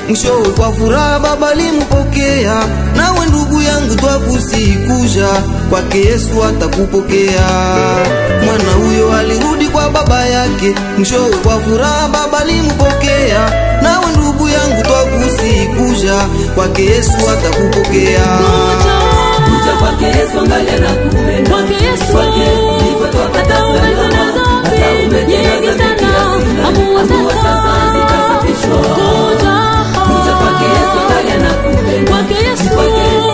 Mwishowe kwa furaha baba limpokea, nawe ndugu yangu twakusikuja, kwake Yesu atakupokea. Mwana huyo alirudi kwa baba yake, mwishowe kwa furaha baba limpokea, nawe ndugu yangu twakusikuja, kwake Yesu atakupokea. Kuja kwake Yesu angalia na kupenda, kwake ndipo twapata salama, hata umetenda dhambi kila siku, amua sasa zikasafishwa. Kuja kwake Yesu angalia na kupenda, kwake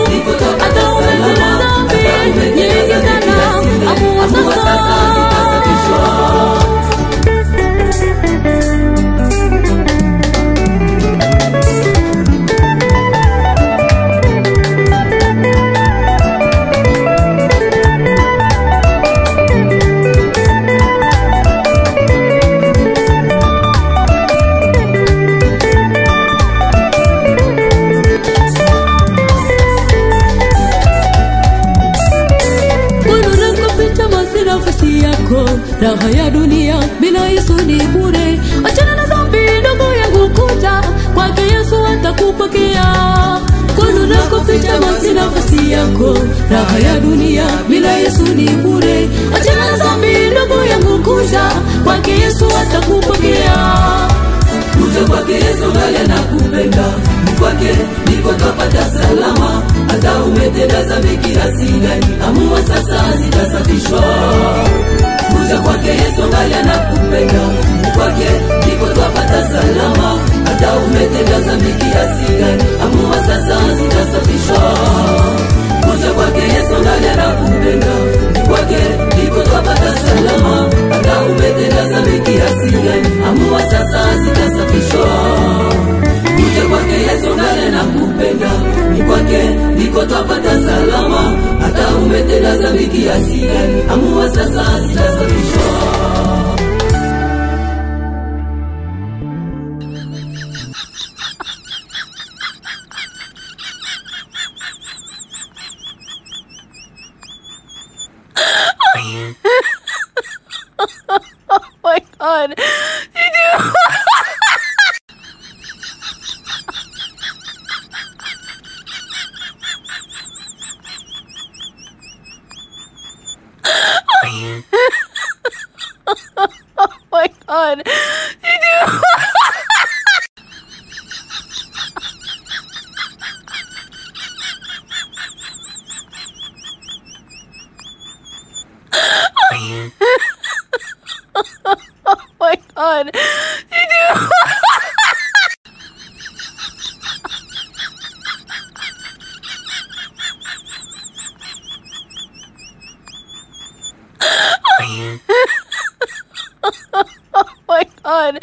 ndipo twapata salama, hata umetenda dhambi kila siku, amua sasa zikasafishwa. Raha ya dunia bila Yesu ni bure. Achana na dhambi ndugu yangu, kuja kwake Yesu atakupokea. Kwani unakoficha basi nafasi yako. Raha ya dunia bila Yesu ni bure. Achana na dhambi ndugu yangu, kuja kwake Yesu atakupokea. Kuja kwake Yesu angalia na kupenda, kwake ndiko twapata salama, hata umetenda dhambi kiasi gani, amua sasa zitasafishwa. Kuja kwake Yesu angalia na kupenda, kwake ndiko twapata salama, hata umetenda dhambi kiasi gani, amua sasa zitasafishwa. Kuja kwake Yesu angalia na kupenda, kwake ndiko twapata salama, hata umetenda dhambi kiasi gani, amua sasa zitasafishwa. Kuja kwake Yesu angalia na kupenda, kwake ndiko twapata salama, hata umetenda dhambi kiasi gani, amua sasa zitasafishwa. Oh my God. Oh my God. Oh my God. Oh my god.